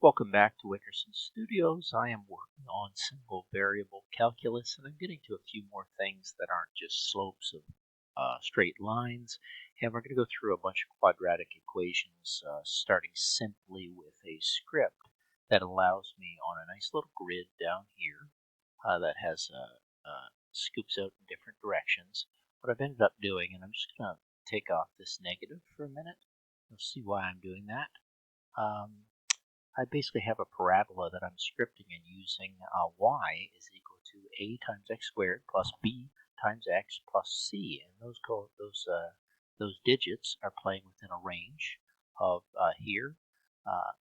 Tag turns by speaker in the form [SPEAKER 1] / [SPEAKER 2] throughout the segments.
[SPEAKER 1] Welcome back to Wickerson Studios. I am working on simple variable calculus, and I'm getting to a few more things that aren't just slopes of straight lines. And we're going to go through a bunch of quadratic equations, starting simply with a script that allows me on a nice little grid down here that has scoops out in different directions. What I've ended up doing, and I'm just going to take off this negative for a minute. You'll see why I'm doing that. I basically have a parabola that I'm scripting and using y is equal to a times x squared plus b times x plus c, and those digits are playing within a range of here,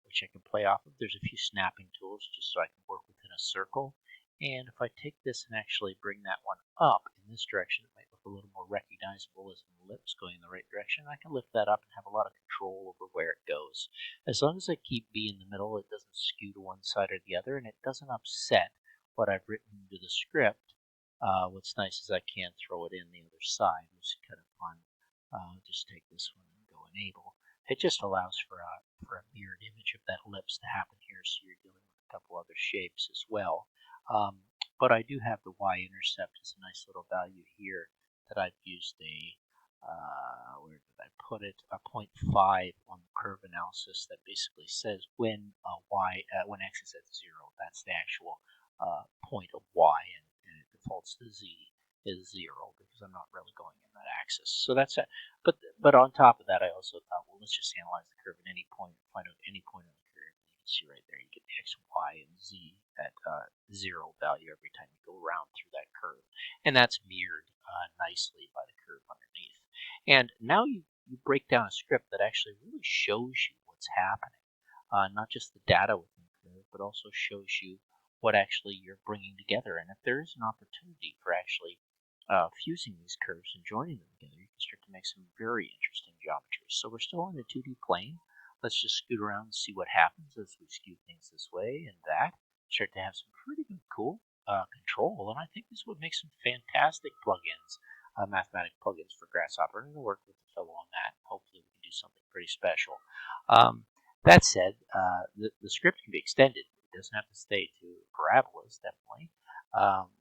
[SPEAKER 1] which I can play off of. There's a few snapping tools just so I can work within a circle. And if I take this and actually bring that one up in this direction, it might look a little more recognizable as an ellipse going in the right direction. I can lift that up and have a lot of control over where it goes. As long as I keep B in the middle, it doesn't skew to one side or the other, and it doesn't upset what I've written into the script. What's nice is I can throw it in the other side, which is kind of fun. Just take this one and go enable. It just allows for a mirrored image of that ellipse to happen here, so you're dealing with a couple other shapes as well. But I do have the y-intercept as a nice little value here that I've used where did I put it? A 0.5 on the curve analysis that basically says when when x is at 0, that's the actual point of y, and it defaults to z is 0 because I'm not really going in that axis. So that's it. But on top of that, I also thought, well, let's just analyze the curve at any point, find out any point on the curve. You can see right there, you get the x, y, and z at 0 value every time you go around through that curve, and that's mirrored nicely by the curve underneath. And now you break down a script that actually really shows you what's happening, not just the data within the curve, but also shows you what actually you're bringing together. And if there is an opportunity for actually fusing these curves and joining them together, you can start to make some very interesting geometries. So we're still on the 2D plane. Let's just scoot around and see what happens as we skew things this way and that. Start to have some pretty good, cool control, and I think this would make some fantastic plugins, mathematic plugins for Grasshopper. I'm going to work with the fellow on that. Hopefully, we can do something pretty special. That said, the script can be extended. It doesn't have to stay to parabolas, definitely.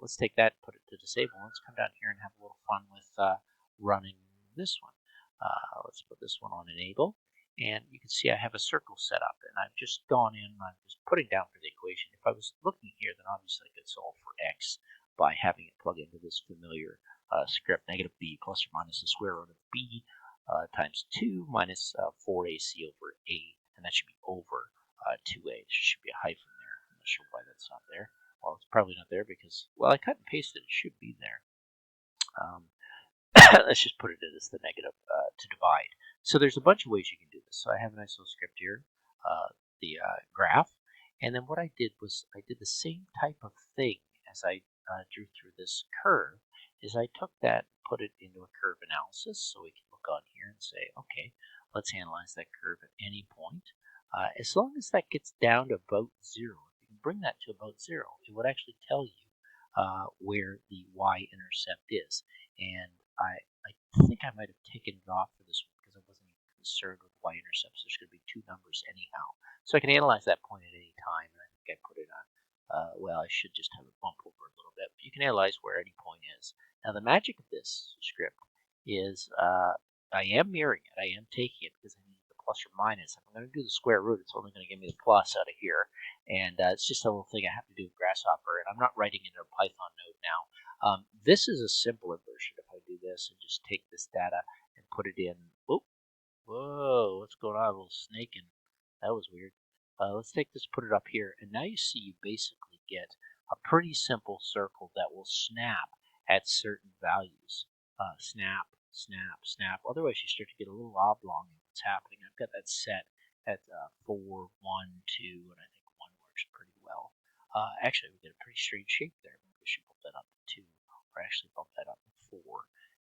[SPEAKER 1] Let's take that and put it to disable. Let's come down here and have a little fun with running this one. Let's put this one on enable. And you can see I have a circle set up, and I've just gone in and I'm just putting down for the equation. If I was looking here, then obviously I could solve for x by having it plug into this familiar script, negative b plus or minus the square root of b times 2 minus 4ac over a, and that should be over 2a. There should be a hyphen there. I'm not sure why that's not there. Well, it's probably not there because, well, I cut and pasted it. It should be there. Let's just put it as the negative to divide. So there's a bunch of ways you can do this. So I have a nice little script here, the graph, and then what I did was I did the same type of thing as I drew through this curve, is I took that and put it into a curve analysis, so we can look on here and say, okay, let's analyze that curve at any point. As long as that gets down to about 0, if you can bring that to about 0, it would actually tell you where the y-intercept is. And I think I might have taken it off for this one because I wasn't even concerned with y-intercepts. There's going to be two numbers anyhow. So I can analyze that point at any time, and I think I put it on, well, I should just have it bump over a little bit, but you can analyze where any point is. Now the magic of this script is I am mirroring it. I am taking it because I need the plus or minus. If I'm going to do the square root, it's only going to give me the plus out of here. And it's just a little thing I have to do with Grasshopper, and I'm not writing it in a Python node now. This is a simpler version. If I do this and just take this data and put it in, whoa, what's going on? A little snaking. That was weird. Let's take this, put it up here, and now you see you basically get a pretty simple circle that will snap at certain values. Snap, snap, snap. Otherwise, you start to get a little oblong in what's happening. I've got that set at 4, 1, 2, and I think 1 works pretty well. Actually, we get a pretty strange shape there. Maybe we should bump that up to 2, or actually bump that up to 4.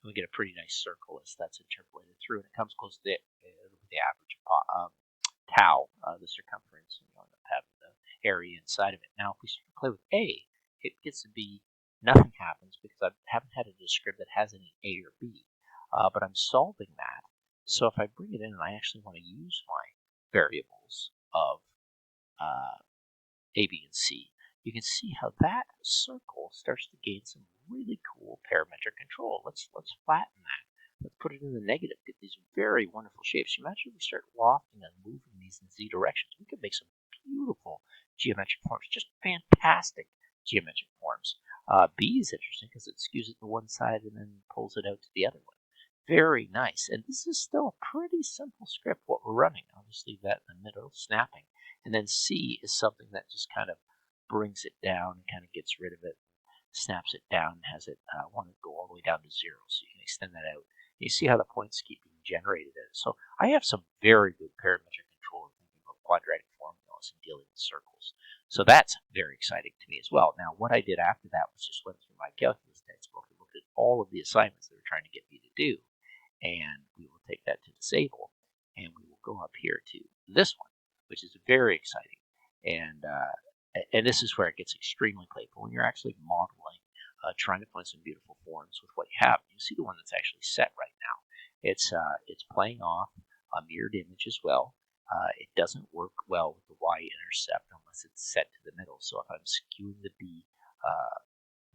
[SPEAKER 1] And we get a pretty nice circle as that's interpolated through, and it comes close to the average tau, the circumference, and having the area inside of it. Now, if we start to play with A, it gets to be nothing happens because I haven't had a script that has any A or B, but I'm solving that. So if I bring it in and I actually want to use my variables of A, B, and C, you can see how that circle starts to gain some really cool parametric control. Let's flatten that. Let's put it in the negative, get these very wonderful shapes. Imagine we start lofting and moving these in Z directions. We could make some beautiful geometric forms, just fantastic geometric forms. B is interesting because it skews it to one side and then pulls it out to the other one. Very nice. And this is still a pretty simple script, what we're running. I'll just leave that in the middle, snapping. And then C is something that just kind of brings it down and kind of gets rid of it, snaps it down, and has it want to go all the way down to 0. So you can extend that out. You see how the points keep being generated in it. So I have some very good parametric control thinking about quadratic formulas and dealing with circles. So that's very exciting to me as well. Now, what I did after that was just went through my calculus textbook and looked at all of the assignments they were trying to get me to do. And we will take that to disable, and we will go up here to this one, which is very exciting. And this is where it gets extremely playful when you're actually modeling, trying to find some beautiful forms with what you have. You see the one that's actually set right now. It's playing off a mirrored image as well. It doesn't work well with the y-intercept unless it's set to the middle. So if I'm skewing the b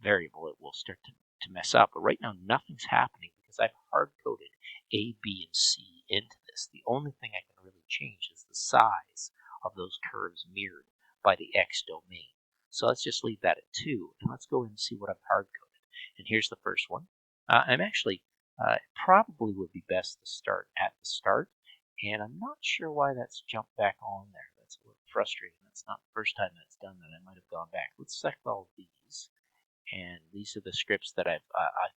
[SPEAKER 1] variable, it will start to mess up. But right now, nothing's happening because I've hard-coded A, B, and C into this. The only thing I can really change is the size of those curves mirrored by the X domain. So let's just leave that at 2, and let's go and see what I've hard-coded. And here's the first one. I'm actually, it probably would be best to start at the start, and I'm not sure why that's jumped back on there. That's a little frustrating. That's not the first time that's done that. I might have gone back. Let's select all of these. And these are the scripts that I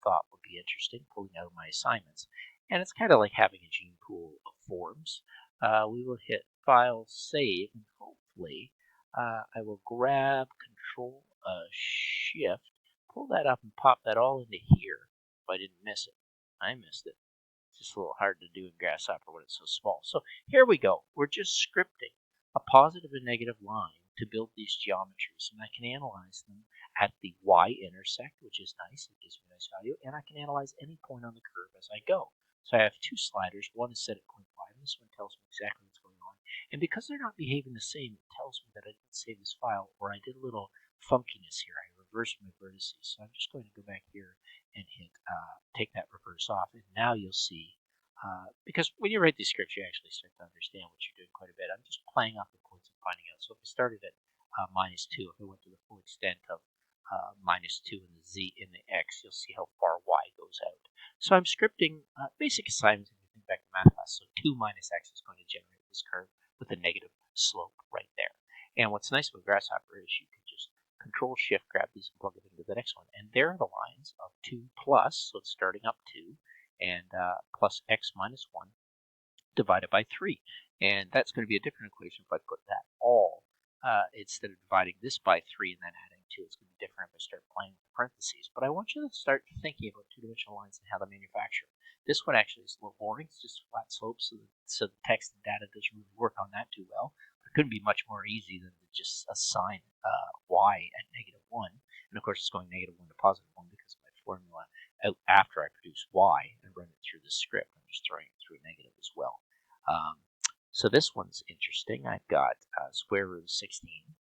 [SPEAKER 1] thought would be interesting, pulling out of my assignments. And it's kind of like having a gene pool of forms. We will hit File, Save, and hopefully I will grab Control Shift, pull that up, and pop that all into here. If I didn't miss it, I missed it. It's just a little hard to do in Grasshopper when it's so small. So here we go. We're just scripting a positive and negative line to build these geometries, and I can analyze them at the y-intersect, which is nice. It gives me a nice value, and I can analyze any point on the curve as I go. So I have two sliders. One is set at 0.5, and this one tells me exactly what's going on. And because they're not behaving the same, it tells me that I didn't save this file, or I did a little funkiness here. I reversed my vertices. So I'm just going to go back here and hit take that reverse off, and now you'll see. Because when you write these scripts, you actually start to understand what you're doing quite a bit. I'm just playing off the points and finding out. So if I started at -2, if I went to the full extent of -2 in the z in the x, you'll see how far y goes out. So I'm scripting basic assignments if you think back to math class. So 2 minus x is going to generate this curve with a negative slope right there. And what's nice about Grasshopper is you can just Control Shift, grab these and plug it into the next one. And there are the lines of 2 plus, so it's starting up 2, and plus x minus 1 divided by 3. And that's going to be a different equation if I put that all instead of dividing this by 3 and then adding 2. It's going to be different if I start playing with parentheses. But I want you to start thinking about two-dimensional lines and how they manufacture. This one actually is a little boring. It's just flat slopes, so the text and data doesn't really work on that too well. It couldn't be much more easy than to just assign y at -1. And of course, it's going -1 to +1 because of my formula out after I produce y and run it through the script. I'm just throwing it through a negative as well. So this one's interesting. I've got square root of 16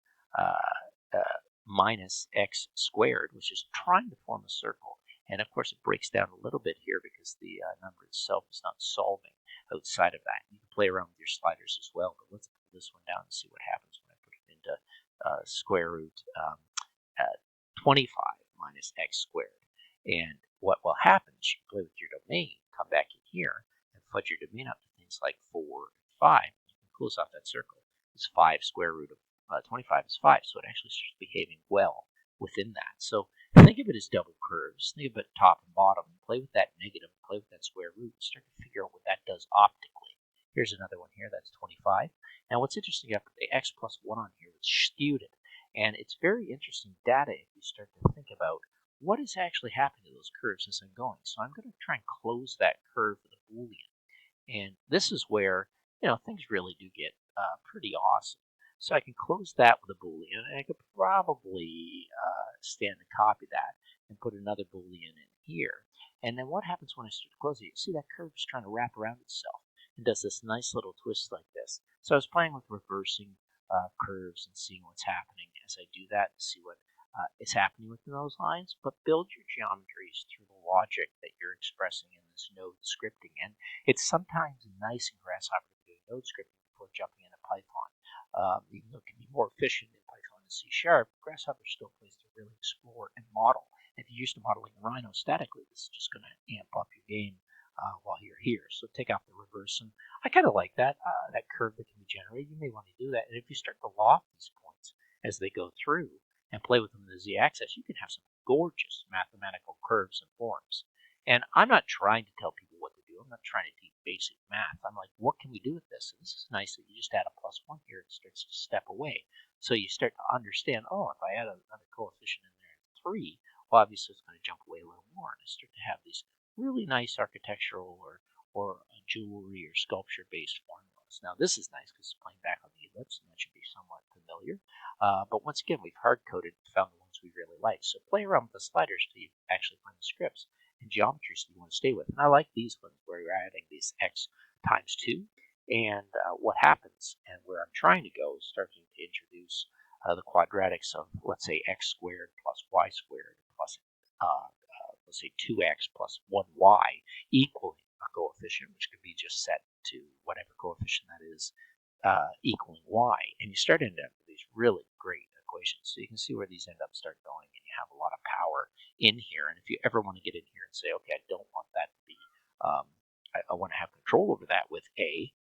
[SPEAKER 1] minus x squared, which is trying to form a circle. And of course, it breaks down a little bit here because the number itself is not solving outside of that. You can play around with your sliders as well, but let's pull this one down and see what happens when I put it into square root 25 minus x squared. And what will happen is you play with your domain, come back in here, and fudge your domain up to things like 4 and 5. You can close off that circle. It's 5 square root of 25 is 5, so it actually starts behaving well within that. So think of it as double curves. Think of it top and bottom. Play with that negative, play with that square root, and start to figure out what that does optically. Here's another one here, that's 25. Now what's interesting, I put the x plus 1 on here, which skewed it. And it's very interesting data if you start to think about what is actually happening to those curves as I'm going. So I'm going to try and close that curve with a Boolean. And this is where, things really do get pretty awesome. So I can close that with a Boolean, and I could probably stand to copy that and put another Boolean in here. And then what happens when I start to close it? You see that curve is trying to wrap around itself and does this nice little twist like this. So I was playing with reversing curves and seeing what's happening as I do that, to see what is happening within those lines, but build your geometries through the logic that you're expressing in this node scripting. And it's sometimes nice in Grasshopper to do node scripting before jumping into Python. Even though it can be more efficient in Python and C#, Grasshopper still plays to really explore and model. If you're used to modeling Rhino statically, this is just going to amp up your game while you're here. So take out the reverse, and I kind of like that curve that can be generated. You may want to do that, and if you start to loft these points as they go through and play with them in the z-axis, you can have some gorgeous mathematical curves and forms. And I'm not trying to tell people what to do. I'm not trying to teach basic math. I'm like, what can we do with this? And this is nice that you just add a +1 here. It starts to step away. So you start to understand, oh, if I add another coefficient in there, 3, well, obviously it's going to jump away a little more. And I start to have these really nice architectural or jewelry or sculpture-based formulas. Now, this is nice because it's playing back on the ellipse, and that should be somewhat familiar. But once again, we've hard-coded and found the ones we really like. So play around with the sliders till you actually find the scripts and geometries that you want to stay with. And I like these ones where you're adding these x times 2. And what happens, and where I'm trying to go, is starting to introduce the quadratics of, let's say, x squared plus y squared plus, let's say, 2x plus 1y equaling a coefficient, which could be just set to whatever coefficient that is, equaling y. And you start to end up with these really great equations. So you can see where these end up start going, and you have a lot of power in here. And if you ever want to get in here and say, okay, I don't want that to be, I want to have control over that with A,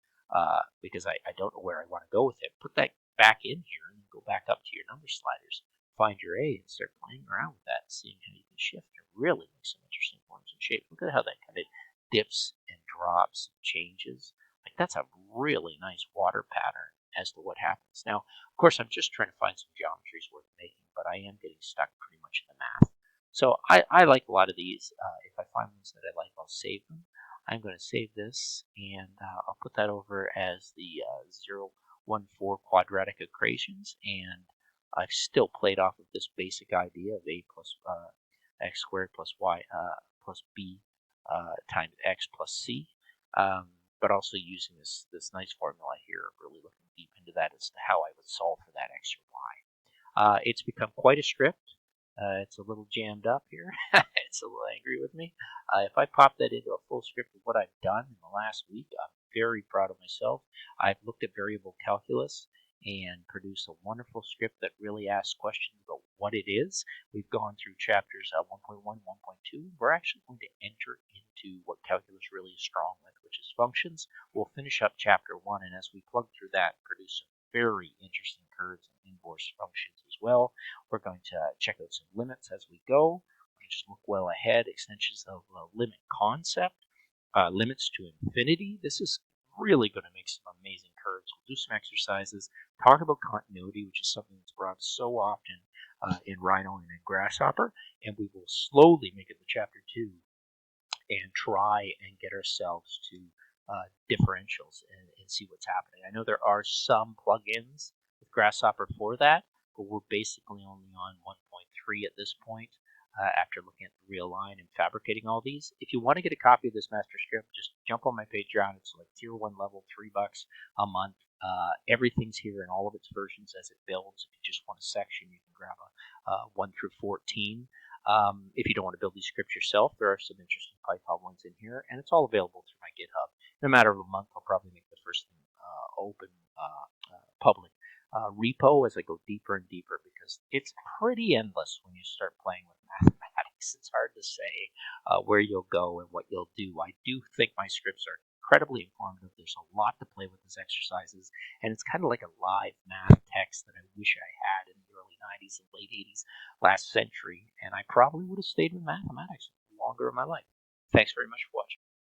[SPEAKER 1] because I don't know where I want to go with it, put that back in here and then go back up to your number sliders, find your A, and start playing around with that, seeing how you can shift and really make some interesting forms and shapes. Look at how that kind of dips and drops and changes. Like, that's a really nice water pattern as to what happens. Now, of course, I'm just trying to find some geometries worth making, but I am getting stuck pretty much in the math. So I like a lot of these. If I find ones that I like, I'll save them. I'm going to save this, and I'll put that over as the 014 quadratic equations, and I've still played off of this basic idea of a plus x squared plus y plus b times x plus c, but also using this nice formula here, really looking deep into that as to how I would solve for that x or y. It's become quite a script. It's a little jammed up here. It's a little angry with me. If I pop that into a full script of what I've done in the last week, I'm very proud of myself. I've looked at variable calculus and produced a wonderful script that really asks questions about what it is. We've gone through chapters 1.1, 1.2. We're actually going to enter into what calculus really is strong with, which is functions. We'll finish up chapter 1, and as we plug through that, produce some very interesting curves and inverse functions as well. We're going to check out some limits as we go. We can just look well ahead. Extensions of limit concept, limits to infinity. This is really going to make some amazing curves. We'll do some exercises, talk about continuity, which is something that's brought up so often in Rhino and in Grasshopper, and we will slowly make it to chapter 2 and try and get ourselves to differentials and see what's happening. I know there are some plugins with Grasshopper for that, but we're basically only on 1.3 at this point after looking at the real line and fabricating all these. If you want to get a copy of this master script, just jump on my Patreon. It's like tier 1 level, $3 a month. Everything's here in all of its versions as it builds. If you just want a section, you can grab a 1 through 14. If you don't want to build these scripts yourself, there are some interesting Python ones in here, and it's all available through my GitHub. In a matter of a month, I'll probably make the first thing open public repo as I go deeper and deeper, because it's pretty endless when you start playing with mathematics. It's hard to say where you'll go and what you'll do. I do think my scripts are incredibly informative. There's a lot to play with as exercises, and it's kind of like a live math text that I wish I had in the early 90s and late 80s last century, and I probably would have stayed with mathematics longer in my life. Thanks very much for watching.